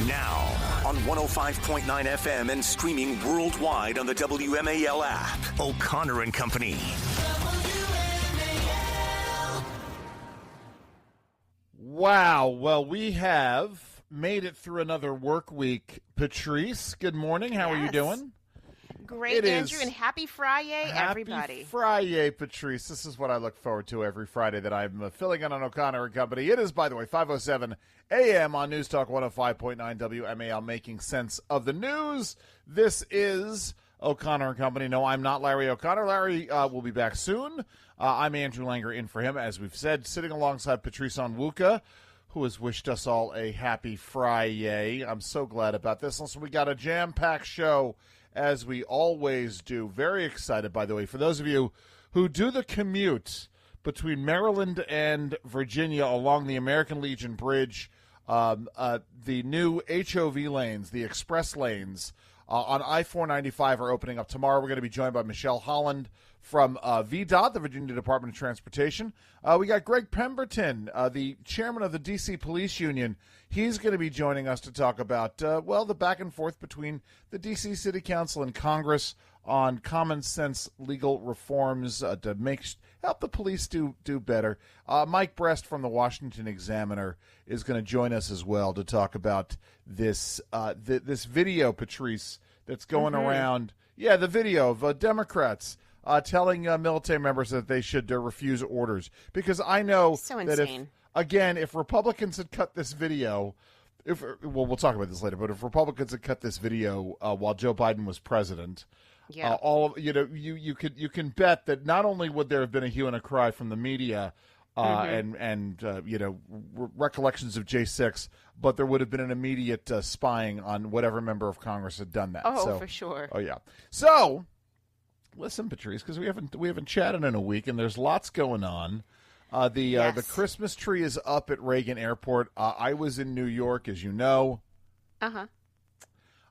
Now, on 105.9 FM and streaming worldwide on the WMAL app, O'Connor and Company. Wow. Well, we have made it through another work week. Patrice, good morning. How are you doing? Great, Andrew, and happy Friday, everybody. Happy Friday, Patrice. This is what I look forward to every Friday that I'm filling in on O'Connor and Company. It is, by the way, 5:07 a.m. on News Talk 105.9 WMAL, making sense of the news. This is O'Connor and Company. No, I'm not Larry O'Connor. Larry will be back soon. I'm Andrew Langer in for him, as we've said, sitting alongside Patrice Onwuka, who has wished us all a happy Friday. I'm so glad about this. Listen, we got a jam-packed show, as we always do. Very excited, by the way, for those of you who do the commute between Maryland and Virginia along the American Legion Bridge, the new HOV lanes, the express lanes on I-495 are opening up tomorrow. We're going to be joined by Michelle Holland from VDOT, the Virginia Department of Transportation. We got Greg Pemberton, the chairman of the D.C. Police Union. He's going to be joining us to talk about, the back and forth between the D.C. City Council and Congress on common sense legal reforms to help the police do better. Mike Brest from the Washington Examiner is going to join us as well to talk about this this video, Patrice, that's going around. Yeah, the video of Democrats telling military members that they should refuse orders. Because I know that if Republicans had cut this video, we'll talk about this later, but if Republicans had cut this video while Joe Biden was president, you can bet that not only would there have been a hue and a cry from the media and recollections of J6, but there would have been an immediate spying on whatever member of Congress had done that. Oh, for sure. Oh, yeah. So, listen, Patrice, because we haven't chatted in a week, and there's lots going on. The Christmas tree is up at Reagan Airport. I was in New York, as you know.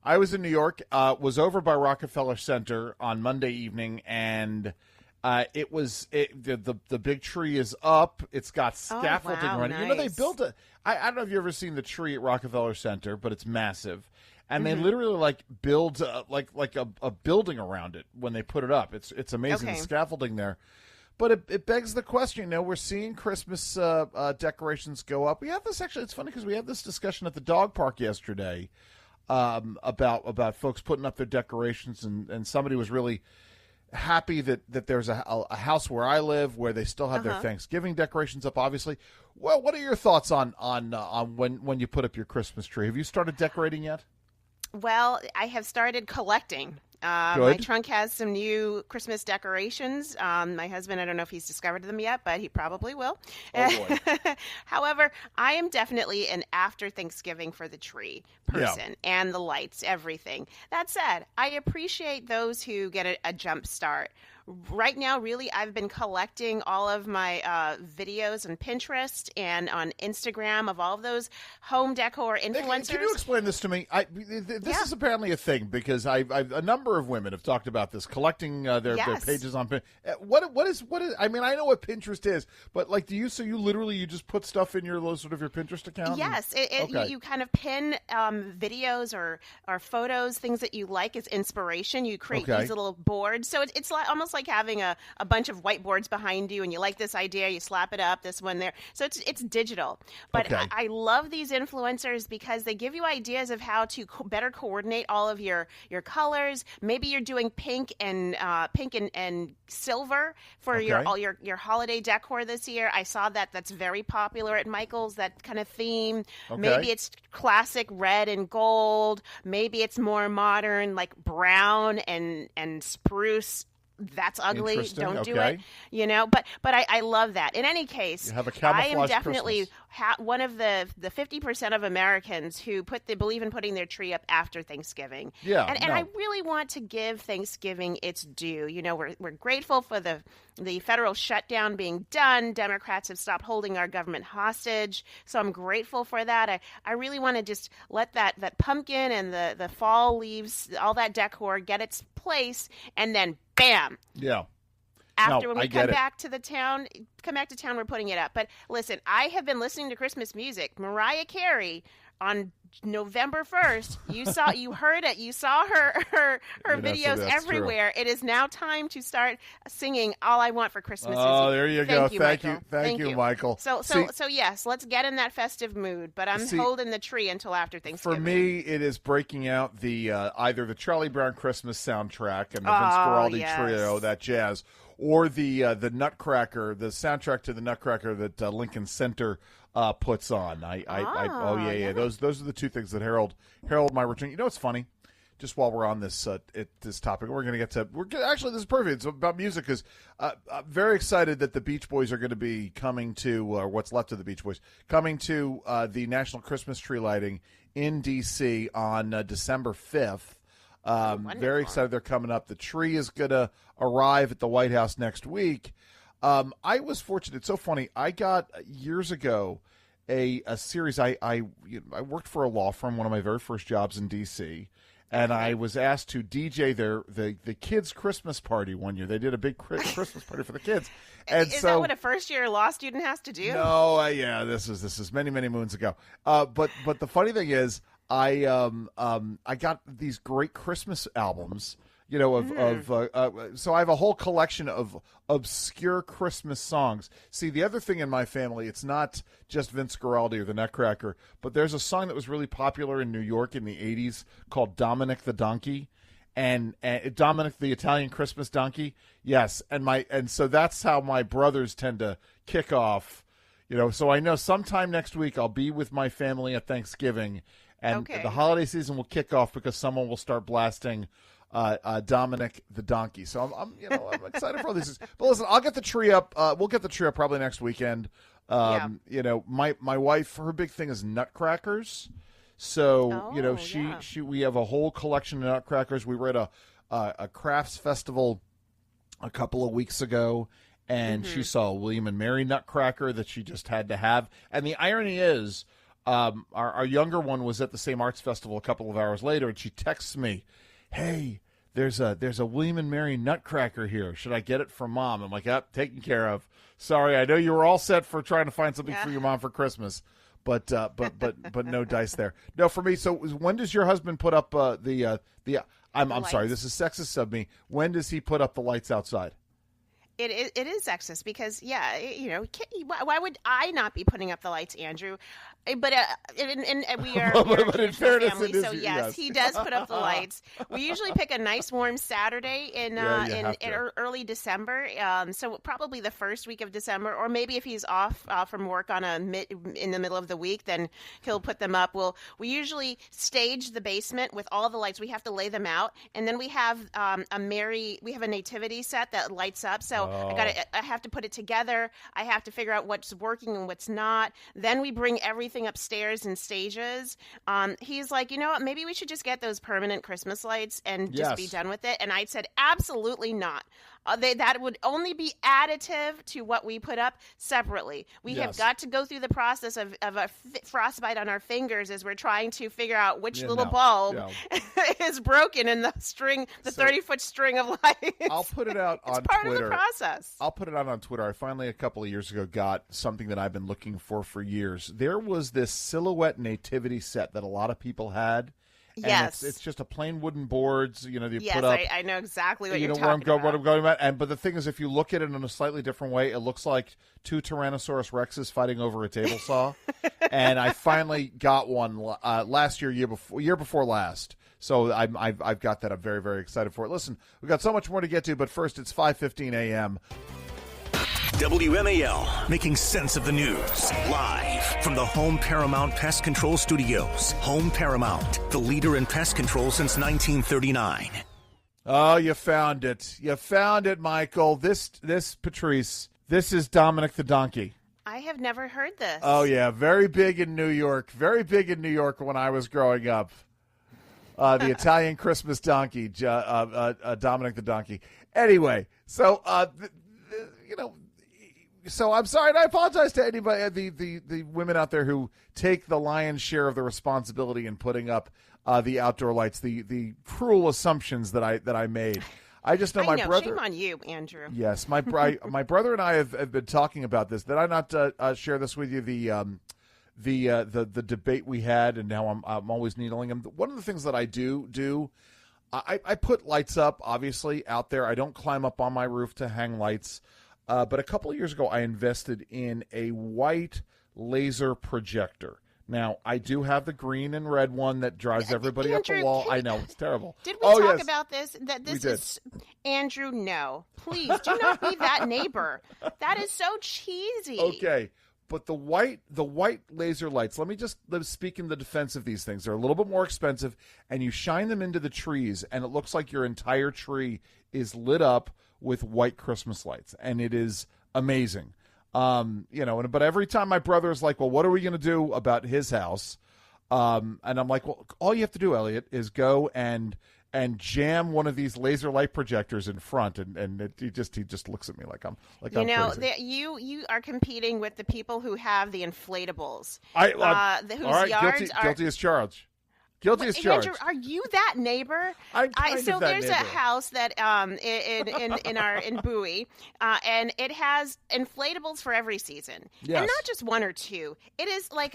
I was in New York, was over by Rockefeller Center on Monday evening, and the big tree is up. It's got scaffolding running. Nice. You know, they built I don't know if you've ever seen the tree at Rockefeller Center, but it's massive. And they literally build like a building around it when they put it up. It's amazing, the scaffolding there. But it begs the question, we're seeing Christmas decorations go up. We have this, actually, it's funny because we had this discussion at the dog park yesterday about folks putting up their decorations, and somebody was really happy that there's a house where I live where they still have their Thanksgiving decorations up, obviously. Well, what are your thoughts on when you put up your Christmas tree? Have you started decorating yet? Well, I have started collecting. My trunk has some new Christmas decorations. My husband, I don't know if he's discovered them yet, but he probably will. Oh, boy. However, I am definitely an after Thanksgiving for the tree person and the lights, everything. That said, I appreciate those who get a jump start. Right now, really, I've been collecting all of my videos on Pinterest and on Instagram of all of those home decor influencers. Can you explain this to me? This is apparently a thing because a number of women have talked about this, collecting their pages on Pinterest. What is? I mean, I know what Pinterest is, but you literally just put stuff in your sort of your Pinterest account? Yes, you kind of pin videos or photos, things that you like as inspiration. You create these little boards, so it's almost like having a bunch of whiteboards behind you, and you like this idea, you slap it up, this one there. So it's digital. But I love these influencers because they give you ideas of how to better coordinate all of your colors. Maybe you're doing pink and silver for your holiday decor this year. I saw that's very popular at Michael's, that kind of theme. Maybe it's classic red and gold. Maybe it's more modern, like brown and spruce. That's ugly. Don't do it. But I love that. In any case, I am definitely one of the 50% of Americans who believe in putting their tree up after Thanksgiving. And I really want to give Thanksgiving its due. We're grateful for the federal shutdown being done. Democrats have stopped holding our government hostage. So I'm grateful for that. I really want to just let that pumpkin and the fall leaves, all that decor get its place, and then bam. Yeah. After when we come back to town, we're putting it up. But listen, I have been listening to Christmas music. Mariah Carey on November 1st, you heard it. You saw her videos everywhere. True. It is now time to start singing "All I Want for Christmas." Oh, there you go. Thank you, Michael. So yes, let's get in that festive mood. But I'm holding the tree until after Thanksgiving. For me, it is breaking out the either the Charlie Brown Christmas soundtrack and the Vince Guaraldi trio, that jazz, or the Nutcracker, the soundtrack to the Nutcracker that Lincoln Center puts on. Those are the two things that herald my return. You know what's funny? Just while we're on this this topic, we're going to get to. Actually, this is perfect. It's about music because I'm very excited that the Beach Boys are going to be coming to, or what's left of the Beach Boys, coming to the National Christmas Tree Lighting in D.C. on December 5th. Very excited they're coming up. The tree is going to arrive at the White House next week. I was fortunate. It's so funny. I got years ago a series. I worked for a law firm, one of my very first jobs in D.C., and I was asked to DJ the kids' Christmas party one year. They did a big Christmas party for the kids. And is that what a first-year law student has to do? No, this is many many moons ago. But the funny thing is, I got these great Christmas albums. So I have a whole collection of obscure Christmas songs. See, the other thing in my family, it's not just Vince Guaraldi or the Nutcracker, but there's a song that was really popular in New York in the 80s called Dominic the Donkey, and Dominic the Italian Christmas Donkey. Yes, and so that's how my brothers tend to kick off. So I know sometime next week I'll be with my family at Thanksgiving, and the holiday season will kick off because someone will start blasting Dominic the Donkey. So I'm excited for all these. But listen, I'll get the tree up. We'll get the tree up probably next weekend. My wife, her big thing is nutcrackers. So we have a whole collection of nutcrackers. We were at a crafts festival a couple of weeks ago, and she saw a William and Mary nutcracker that she just had to have. And the irony is, our younger one was at the same arts festival a couple of hours later, and she texts me, "Hey, there's a William and Mary nutcracker here. Should I get it for Mom?" I'm like, "Yep, taken care of. Sorry, I know you were all set for trying to find something for your mom for Christmas, but no dice there. No, for me. So when does your husband put up the? I'm sorry, this is sexist of me. When does he put up the lights outside? It is sexist because why would I not be putting up the lights, Andrew? But we are but in fairness, family, so yes, he does put up the lights. We usually pick a nice warm Saturday in early December, so probably the first week of December, or maybe if he's off from work in the middle of the week, then he'll put them up. We usually stage the basement with all the lights. We have to lay them out, and then we have a nativity set that lights up. So I have to put it together. I have to figure out what's working and what's not. Then we bring everything upstairs in stages. He's like, you know what, maybe we should just get those permanent Christmas lights and just be done with it. And I said, absolutely not. That would only be additive to what we put up separately. We have got to go through the process of a frostbite on our fingers as we're trying to figure out which little bulb is broken in the string, the 30-foot string of lights. I'll put it out on Twitter. It's part of the process. I'll put it out on Twitter. I finally, a couple of years ago, got something that I've been looking for years. There was this silhouette nativity set that a lot of people had. Yes, and it's just a plain wooden boards. You yes, put up. I know exactly what you're talking about. What I'm going about. But the thing is, if you look at it in a slightly different way, it looks like two Tyrannosaurus Rexes fighting over a table saw. And I finally got one last year before last. So I've got that. I'm very, very excited for it. Listen, we've got so much more to get to, but first it's 5:15 a.m. WMAL, making sense of the news. Live from the Home Paramount Pest Control Studios. Home Paramount, the leader in pest control since 1939. Oh, you found it. You found it, Michael. This Patrice, this is Dominic the Donkey. I have never heard this. Oh, yeah. Very big in New York. Very big in New York when I was growing up. The Italian Christmas donkey, Dominic the Donkey. Anyway, so, So I'm sorry, and I apologize to anybody, the women out there who take the lion's share of the responsibility in putting up the outdoor lights. The cruel assumptions that I made. I just know my brother. Shame on you, Andrew. Yes, my brother and I have been talking about this. Did I not share this with you? the debate we had, and now I'm always needling them. One of the things that I do, I put lights up, obviously, out there. I don't climb up on my roof to hang lights. But a couple of years ago, I invested in a white laser projector. Now, I do have the green and red one that drives everybody Andrew, up the wall. I know, it's terrible. Did we talk about this? That this is Andrew, no. Please do not be that neighbor. That is so cheesy. Okay. But the white laser lights, let me speak in the defense of these things. They're a little bit more expensive, and you shine them into the trees, and it looks like your entire tree is lit up with white Christmas lights, and it is amazing. But every time my brother is like, well, what are we going to do about his house? And I'm like, well, all you have to do, Elliot, is go and jam one of these laser light projectors in front, and he just looks at me like I'm crazy. You are competing with the people who have the inflatables. Whose yards guilty as charged. Guilty as charged. Andrew, are you that neighbor? So there's neighbor. A house that in Bowie, and it has inflatables for every season, yes. And not just one or two. It is like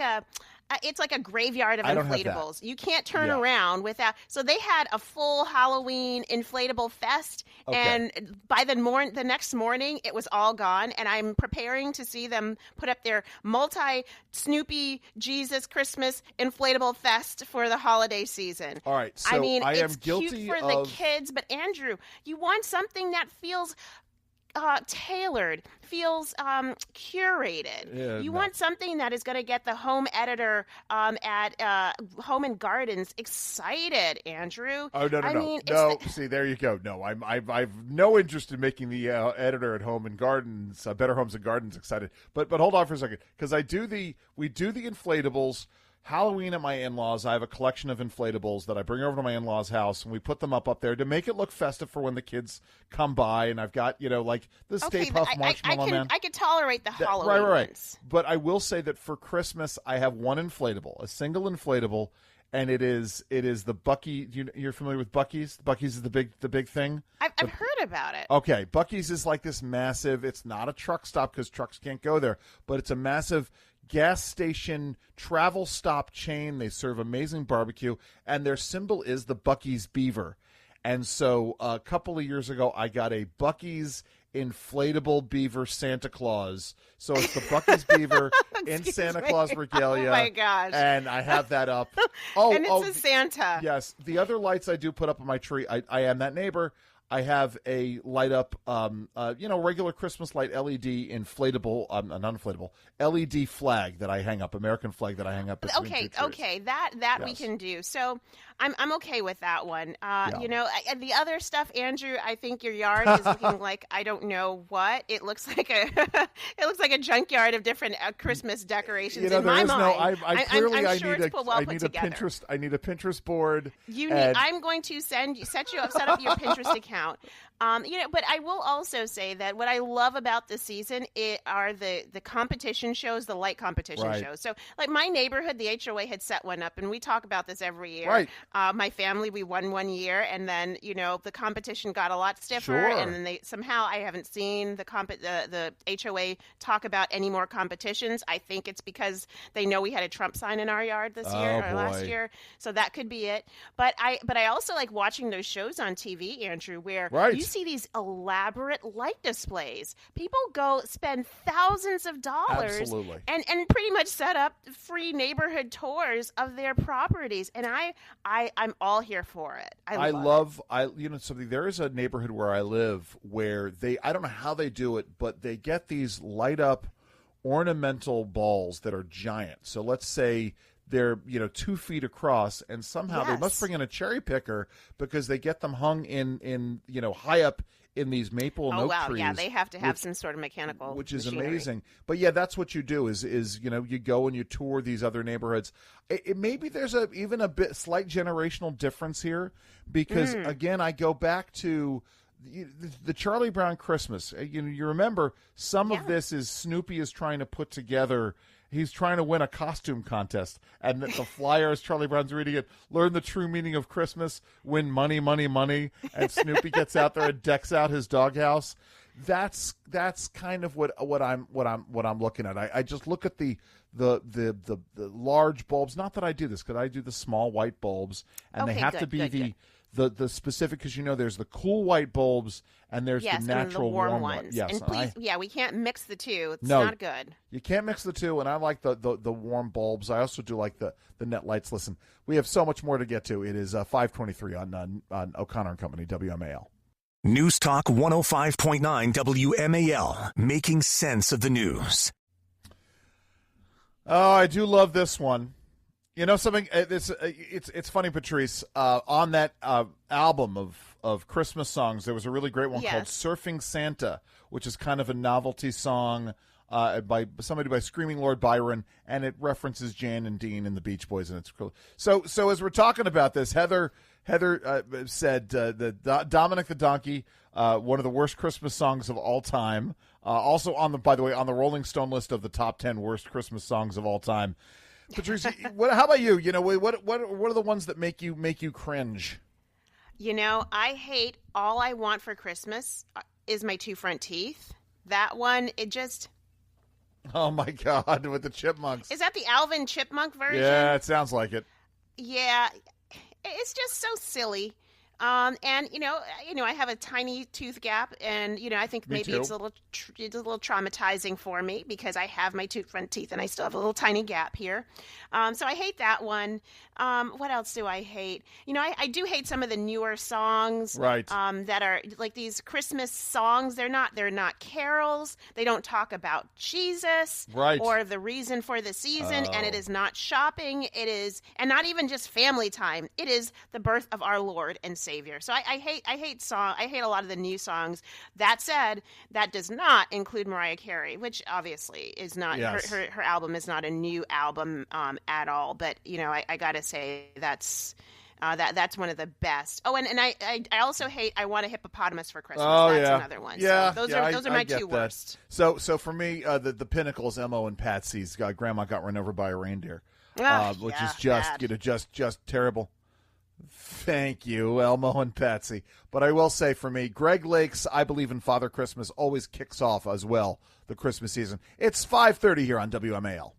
it's like a graveyard of inflatables. You can't turn around without. So they had a full Halloween inflatable fest, and by the next morning, it was all gone. And I'm preparing to see them put up their multi-Snoopy Jesus Christmas inflatable fest for the holiday season. All right, so it's cute for the kids, but Andrew, you want something that feels tailored, feels curated. You want something that is going to get the home editor at Home and Gardens excited, Andrew. Oh, no. See, there you go. No, I've no interest in making the editor at Home and Gardens, Better Homes and Gardens, excited. But hold on for a second, because we do the inflatables. Halloween at my in-laws, I have a collection of inflatables that I bring over to my in-laws' house, and we put them up there to make it look festive for when the kids come by. And I've got, like the Stay Puft Marshmallow Man. I could tolerate the Halloween ones. But I will say that for Christmas, I have one inflatable, a single inflatable, and it is the Bucky. You're familiar with Buc-ee's? Buc-ee's is the big thing. I've heard about it. Okay, Buc-ee's is like this massive. It's not a truck stop because trucks can't go there, but it's a massive gas station travel stop chain. They serve amazing barbecue, and their symbol is the Buc-ee's beaver. And so a couple of years ago, I got a Buc-ee's inflatable beaver Santa Claus. So it's the Buc-ee's beaver in Santa Claus regalia. Oh my gosh! And I have that up. And it's a Santa. Yes. The other lights I do put up on my tree. I am that neighbor. I have a light up, regular Christmas light LED inflatable, not inflatable, LED flag that I hang up, American flag that I hang up. Okay, that yes. We can do. So I'm okay with that one. The other stuff, Andrew, I think your yard is looking like I don't know what. It looks like a junkyard of different Christmas decorations. In my mind, I'm sure it's well put together. I need a Pinterest board. I'm going to set up your Pinterest account. But I will also say that what I love about this season are the competition shows, the light competition shows. So, like my neighborhood, the HOA had set one up, and we talk about this every year. Right. My family, we won one year, and then the competition got a lot stiffer, sure. and then I haven't seen the HOA talk about any more competitions. I think it's because they know we had a Trump sign in our yard this year or last year, so that could be it. But I also like watching those shows on TV, Andrew, where you see these elaborate light displays. People go spend thousands of dollars Absolutely. and pretty much set up free neighborhood tours of their properties. And I'm all here for it. I love something. There is a neighborhood where I live where I don't know how they do it, but they get these light up ornamental balls that are giant. So let's say they're 2 feet across, and somehow they must bring in a cherry picker because they get them hung in high up in these maple and oak trees. Yeah, they have to have some sort of mechanical which is machinery. Amazing. But that's what you do is you go and you tour these other neighborhoods. Maybe there's even a slight generational difference here because again, I go back to the Charlie Brown Christmas. You remember some of this is Snoopy is trying to put together. He's trying to win a costume contest, and the flyer is Charlie Brown's reading it. Learn the true meaning of Christmas. Win money, money, money. And Snoopy gets out there and decks out his doghouse. That's kind of what I'm looking at. I just look at the the large bulbs. Not that I do this, because I do the small white bulbs, and they have to be the specific, because there's the cool white bulbs and there's the natural and the warm ones. Yes, and please, we can't mix the two. It's not good. You can't mix the two, and I like the warm bulbs. I also do like the net lights. Listen, we have so much more to get to. It is 5:23 on O'Connor and Company, WMAL. News Talk 105.9 WMAL, making sense of the news. Oh, I do love this one. You know something? It's funny, Patrice. On that album of Christmas songs, there was a really great one called "Surfing Santa," which is kind of a novelty song by Screaming Lord Byron, and it references Jan and Dean and the Beach Boys, and it's cool. So as we're talking about this, Heather said that Dominic the Donkey, one of the worst Christmas songs of all time. Also on the Rolling Stone list of the top 10 worst Christmas songs of all time. Patrice, how about you? What are the ones that make you cringe? I hate "All I Want for Christmas Is My Two Front Teeth." That one, it just... Oh, my God, with the chipmunks. Is that the Alvin Chipmunk version? Yeah, it sounds like it. Yeah, it's just so silly. And I have a tiny tooth gap, and I think maybe it's a little traumatizing for me because I have my front teeth and I still have a little tiny gap here. So I hate that one. What else do I hate? I do hate some of the newer songs, right? That are like these Christmas songs. They're not carols. They don't talk about Jesus, right, or the reason for the season, and it is not shopping. It is, and not even just family time. It is the birth of our Lord and Savior. So I hate a lot of the new songs. That said, that does not include Mariah Carey, which obviously is not her album is not a new album at all. But I gotta say that's one of the best. Oh, and I also hate "I Want a Hippopotamus for Christmas." Oh, that's another one. Yeah, so those are my two worst. So for me, the pinnacle is Elmo and Patsy's "Grandma Got Run Over by a Reindeer," which is just terrible. Thank you, Elmo and Patsy. But I will say, for me, Greg Lake's "I Believe in Father Christmas" always kicks off as well the Christmas season. It's 5:30 here on WMAL.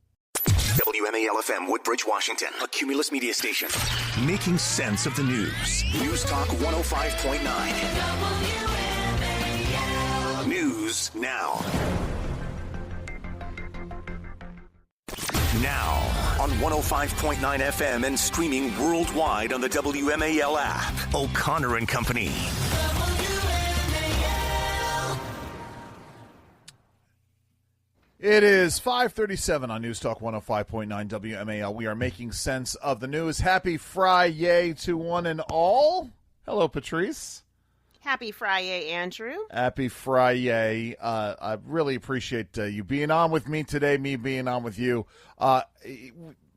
WMAL-FM, Woodbridge, Washington, a Cumulus media station. Making sense of the news. News Talk 105.9. WMAL. News now. Now on 105.9 FM and streaming worldwide on the WMAL app. O'Connor and Company. It is 5:37 on News Talk 105.9 WMAL. We are making sense of the news. Happy Friday to one and all. Hello, Patrice. Happy Friday, Andrew. Happy Friday. I really appreciate you being on with me today, me being on with you.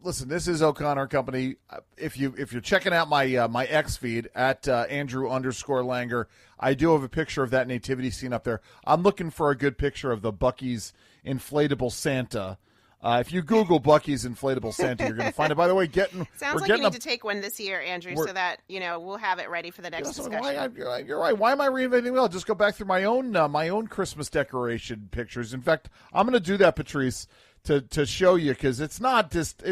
Listen, this is O'Connor Company. If you're checking out my X feed at Andrew_Langer, I do have a picture of that nativity scene up there. I'm looking for a good picture of the Buc-ee's inflatable Santa. If you Google Buc-ee's inflatable Santa, you're going to find it. By the way, sounds like you need to take one this year, Andrew, so that we'll have it ready for the next discussion. You're right. Why am I reinventing the wheel? I'll just go back through my own Christmas decoration pictures. In fact, I'm going to do that, Patrice, to show you, because it's not just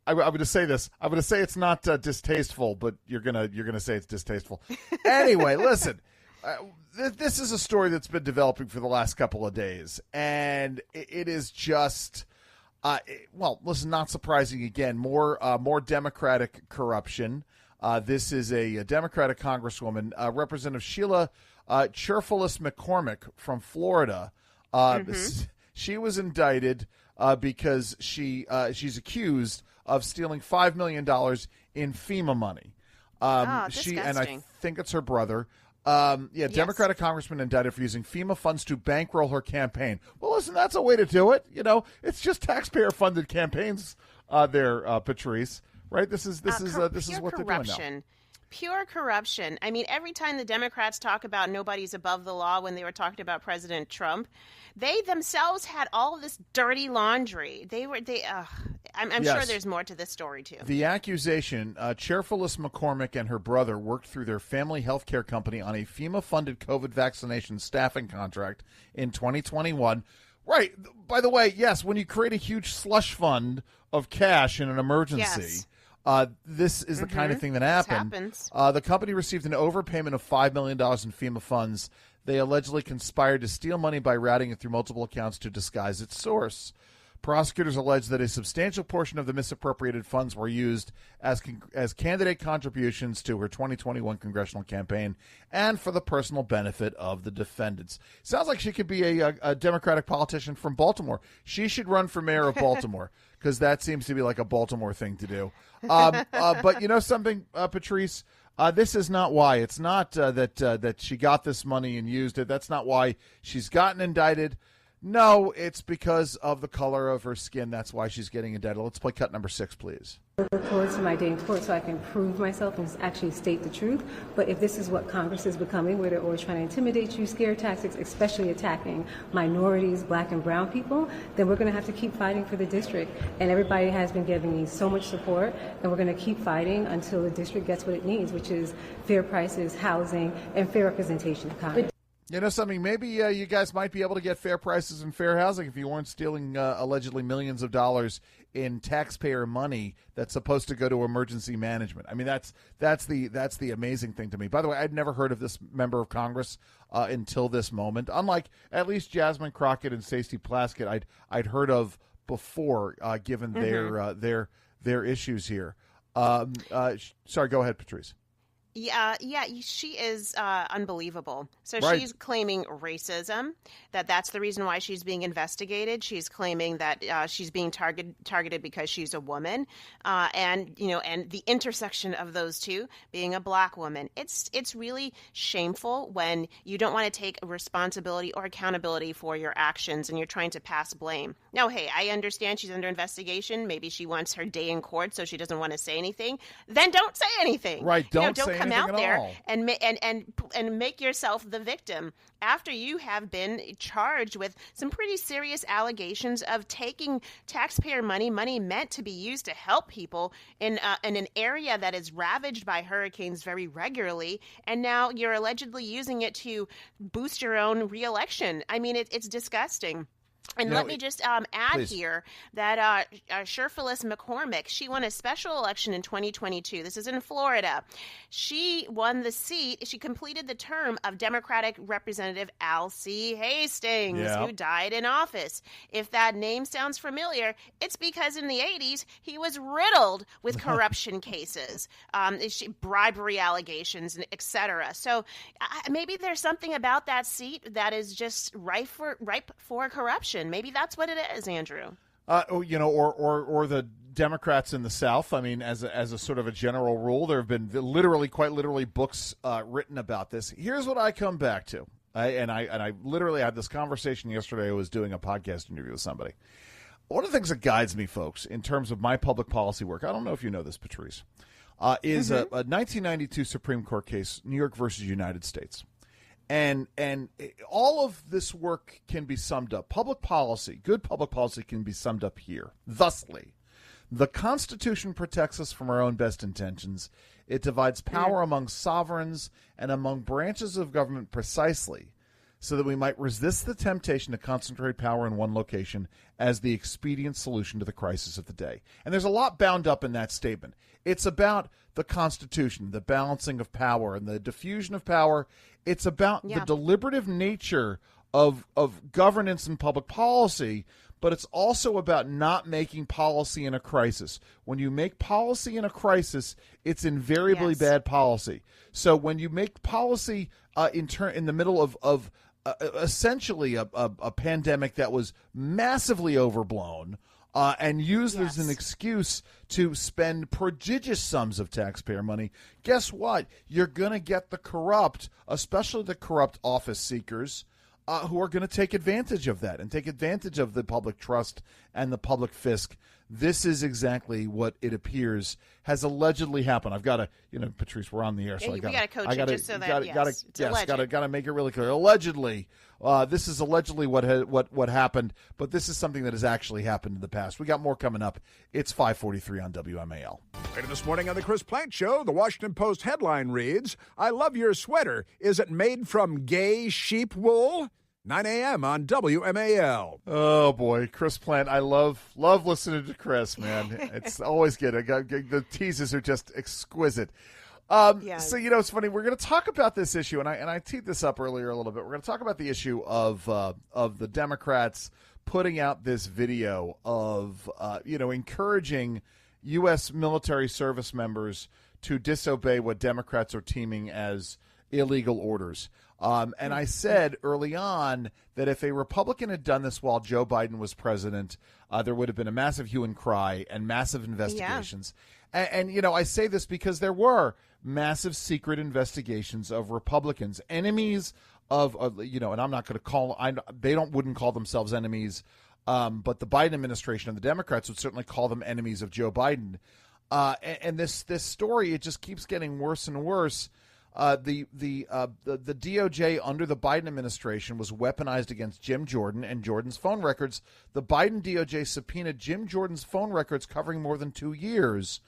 I'm going to say this. I'm going to say it's not distasteful, but you're gonna say it's distasteful. Anyway, listen. This is a story that's been developing for the last couple of days, and it is just, listen, not surprising again. More Democratic corruption. This is a Democratic Congresswoman, Representative Sheila Cheerfulous McCormick from Florida. She was indicted because she's accused of stealing $5 million in FEMA money. Disgusting. And I think it's her brother. Yes. Democratic congressman indicted for using FEMA funds to bankroll her campaign. Well, listen, that's a way to do it. It's just taxpayer-funded campaigns there, Patrice. Right? This is what they're doing now. Pure corruption. I mean, every time the Democrats talk about nobody's above the law when they were talking about President Trump, they themselves had all of this dirty laundry. I'm sure there's more to this story, too. The accusation, Cheerfulous McCormick and her brother worked through their family health care company on a FEMA-funded COVID vaccination staffing contract in 2021 Right. By the way, yes, when you create a huge slush fund of cash in an emergency, this is the kind of thing that happened. The company received an overpayment of $5 million in FEMA funds. They allegedly conspired to steal money by routing it through multiple accounts to disguise its source. Prosecutors allege that a substantial portion of the misappropriated funds were used as candidate contributions to her 2021 congressional campaign and for the personal benefit of the defendants. Sounds like she could be a Democratic politician from Baltimore. She should run for mayor of Baltimore because that seems to be like a Baltimore thing to do. But you know something, Patrice? This is not why. It's not that she got this money and used it. That's not why she's gotten indicted. No, it's because of the color of her skin. That's why she's getting indicted. Let's play cut number 6, please. Towards my day in court so I can prove myself and actually state the truth. But if this is what Congress is becoming, where they're always trying to intimidate you, scare tactics, especially attacking minorities, black and brown people, then we're going to have to keep fighting for the district. And everybody has been giving me so much support, and we're going to keep fighting until the district gets what it needs, which is fair prices, housing, and fair representation of Congress. You know something? Maybe you guys might be able to get fair prices and fair housing if you weren't stealing allegedly millions of dollars in taxpayer money that's supposed to go to emergency management. I mean, that's the amazing thing to me. By the way, I'd never heard of this member of Congress until this moment. Unlike at least Jasmine Crockett and Stacey Plaskett, I'd heard of before, given their issues here. Sorry, go ahead, Patrice. Yeah, she is unbelievable. So right. She's claiming racism, that's the reason why she's being investigated. She's claiming that she's being targeted because she's a woman, and the intersection of those two being a black woman. It's really shameful when you don't want to take responsibility or accountability for your actions and you're trying to pass blame. Now, hey, I understand she's under investigation. Maybe she wants her day in court, so she doesn't want to say anything. Then don't say anything. Right? Don't say anything come out at there all. and make yourself the victim after you have been charged with some pretty serious allegations of taking taxpayer money meant to be used to help people in an area that is ravaged by hurricanes very regularly, and now you're allegedly using it to boost your own reelection. I mean, it's disgusting. And let me just add please. here that Sherphyllis McCormick, she won a special election in 2022. This is in Florida. She won the seat. She completed the term of Democratic Representative Al C. Hastings, who died in office. If that name sounds familiar, it's because in the 80s, he was riddled with corruption cases, bribery allegations, et cetera. So maybe there's something about that seat that is just ripe for corruption. Maybe that's what it is, Andrew. Or the Democrats in the South. I mean, as a sort of a general rule, there have been quite literally books written about this. Here's what I come back to. I literally had this conversation yesterday. I was doing a podcast interview with somebody. One of the things that guides me, folks, in terms of my public policy work, I don't know if you know this, Patrice, is a 1992 Supreme Court case, New York versus United States. And all of this work can be summed up. Public policy, good public policy can be summed up here. Thusly, the Constitution protects us from our own best intentions. It divides power among sovereigns and among branches of government precisely so that we might resist the temptation to concentrate power in one location as the expedient solution to the crisis of the day. And there's a lot bound up in that statement. It's about the Constitution, the balancing of power and the diffusion of power. It's about the deliberative nature of governance and public policy, but it's also about not making policy in a crisis. When you make policy in a crisis, it's invariably bad policy. So when you make policy in the middle of essentially a pandemic that was massively overblown, and used as an excuse to spend prodigious sums of taxpayer money, guess what? You're going to get the corrupt, especially the corrupt office seekers, who are going to take advantage of that and take advantage of the public trust and the public fisc. This is exactly what it appears has allegedly happened. I've got to, Patrice, we're on the air, so we got to coach it just so that got to make it really clear. Allegedly, this is allegedly what happened, but this is something that has actually happened in the past. We got more coming up. It's 5:43 on WMAL. Later this morning on the Chris Plante Show, the Washington Post headline reads, "I love your sweater. Is it made from gay sheep wool?" 9 a.m. on WMAL. Oh boy, Chris Plant. I love listening to Chris, man. It's always good. The teases are just exquisite. So, it's funny. We're going to talk about this issue, and I teed this up earlier a little bit. We're going to talk about the issue of the Democrats putting out this video of, encouraging U.S. military service members to disobey what Democrats are deeming as illegal orders. And I said early on that if a Republican had done this while Joe Biden was president, there would have been a massive hue and cry and massive investigations. Yeah. And I say this because there were massive secret investigations of Republicans, enemies of and I'm not going to call, wouldn't call themselves enemies, but the Biden administration and the Democrats would certainly call them enemies of Joe Biden. And this story, it just keeps getting worse and worse. The DOJ under the Biden administration was weaponized against Jim Jordan and Jordan's phone records. The Biden DOJ subpoenaed Jim Jordan's phone records covering more than 2 years.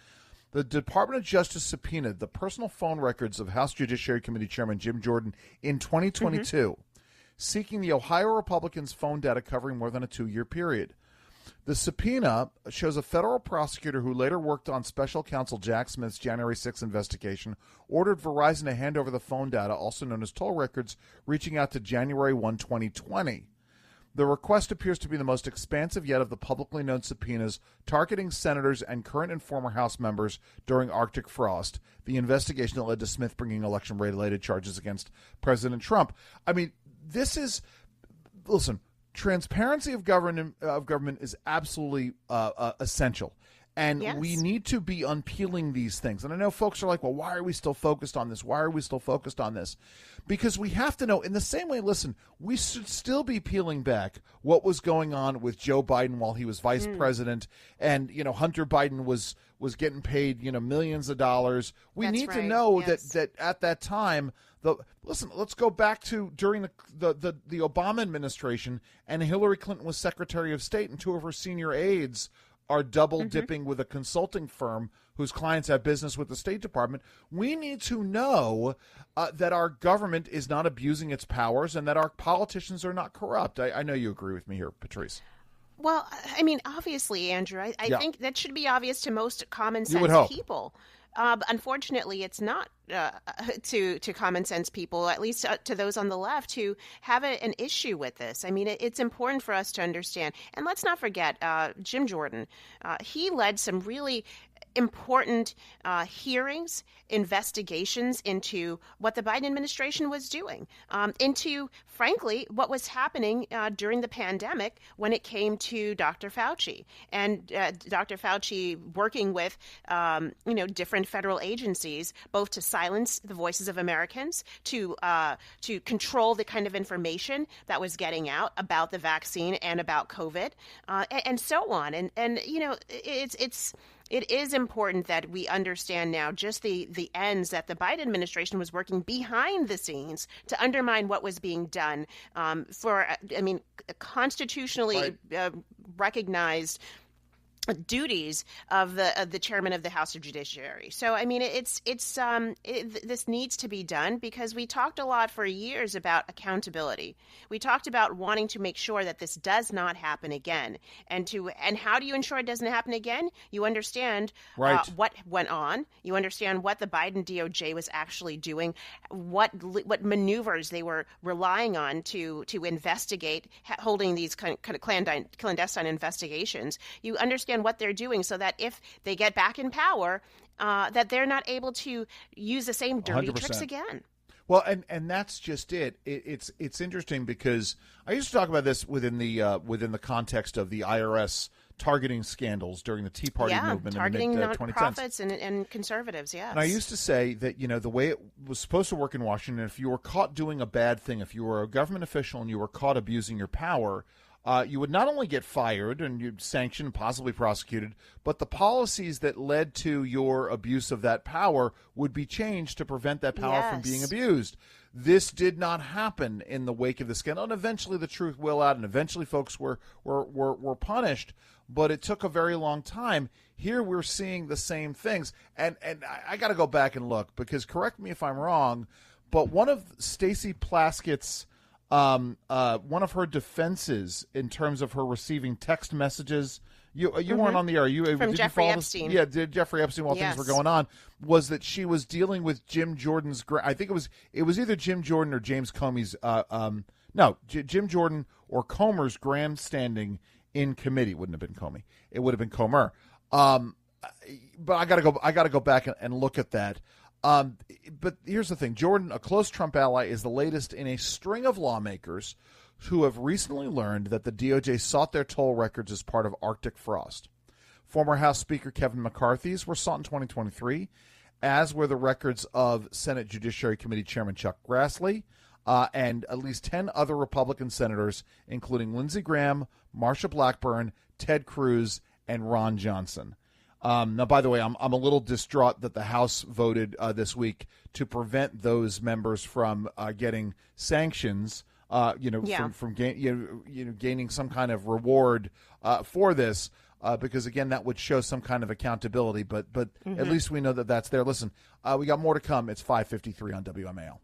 The Department of Justice subpoenaed the personal phone records of House Judiciary Committee Chairman Jim Jordan in 2022, seeking the Ohio Republicans' phone data covering more than a 2-year period. The subpoena shows a federal prosecutor who later worked on special counsel Jack Smith's January 6th investigation ordered Verizon to hand over the phone data, also known as toll records, reaching out to January 1, 2020. The request appears to be the most expansive yet of the publicly known subpoenas targeting senators and current and former House members during Arctic frost, the investigation that led to Smith bringing election-related charges against President Trump. I mean, this is – listen – transparency of government is absolutely essential, and we need to be unpeeling these things. And I know folks are like, well, why are we still focused on this? Why are we still focused on this? Because we have to know, in the same way, listen, we should still be peeling back what was going on with Joe Biden while he was vice president, and Hunter Biden was getting paid millions of dollars. We need to know that at that time. Listen, let's go back to during the Obama administration, and Hillary Clinton was Secretary of State, and 2 of her senior aides are double dipping with a consulting firm whose clients have business with the State Department. We need to know that our government is not abusing its powers and that our politicians are not corrupt. I know you agree with me here, Patrice. Well, I mean, obviously, Andrew, I think that should be obvious to most common sense people. Unfortunately, it's not to common sense people, at least to those on the left who have an issue with this. I mean, it's important for us to understand. And let's not forget Jim Jordan. He led some really important hearings, investigations into what the Biden administration was doing, into, frankly, what was happening during the pandemic when it came to Dr. Fauci and Dr. Fauci working with, different federal agencies, both to silence the voices of Americans, to control the kind of information that was getting out about the vaccine and about COVID, and so on. And it is important that we understand now just the ends that the Biden administration was working behind the scenes to undermine what was being done constitutionally recognized duties of the chairman of the House of Judiciary. So, I mean, this needs to be done because we talked a lot for years about accountability. We talked about wanting to make sure that this does not happen again. And how do you ensure it doesn't happen again? You understand what went on. You understand what the Biden DOJ was actually doing, what maneuvers they were relying on to investigate, holding these kind of clandestine investigations. You understand what they're doing so that if they get back in power, that they're not able to use the same dirty 100%. Tricks again. Well, and that's just it. It's interesting because I used to talk about this within the context of the IRS targeting scandals during the Tea Party movement targeting in the mid-2010s. Nonprofits and conservatives, yes. And I used to say that, the way it was supposed to work in Washington, if you were caught doing a bad thing, if you were a government official and you were caught abusing your power, you would not only get fired and you'd sanctioned, possibly prosecuted, but the policies that led to your abuse of that power would be changed to prevent that power from being abused. This did not happen in the wake of the scandal, and eventually the truth will out, and eventually folks were punished, but it took a very long time. Here we're seeing the same things, and I got to go back and look because, correct me if I'm wrong, but one of Stacey Plaskett's one of her defenses in terms of her receiving text messages. You weren't on the air. From Jeffrey Epstein. Did Jeffrey Epstein while things were going on, was that she was dealing with Jim Jordan's. I think it was either Jim Jordan or James Comey's. Jim Jordan or Comer's grandstanding in committee. Wouldn't have been Comey. It would have been Comer. But I gotta go back and look at that. But here's the thing: Jordan, a close Trump ally, is the latest in a string of lawmakers who have recently learned that the DOJ sought their toll records as part of Arctic frost. Former House Speaker Kevin McCarthy's were sought in 2023, as were the records of Senate Judiciary Committee Chairman Chuck Grassley and at least 10 other Republican senators, including Lindsey Graham, Marsha Blackburn, Ted Cruz, and Ron Johnson. Now, by the way, I'm a little distraught that the House voted this week to prevent those members from getting sanctions. From gaining some kind of reward for this, because again, that would show some kind of accountability. But at least we know that that's there. Listen, we got more to come. It's 5:53 on WMAL.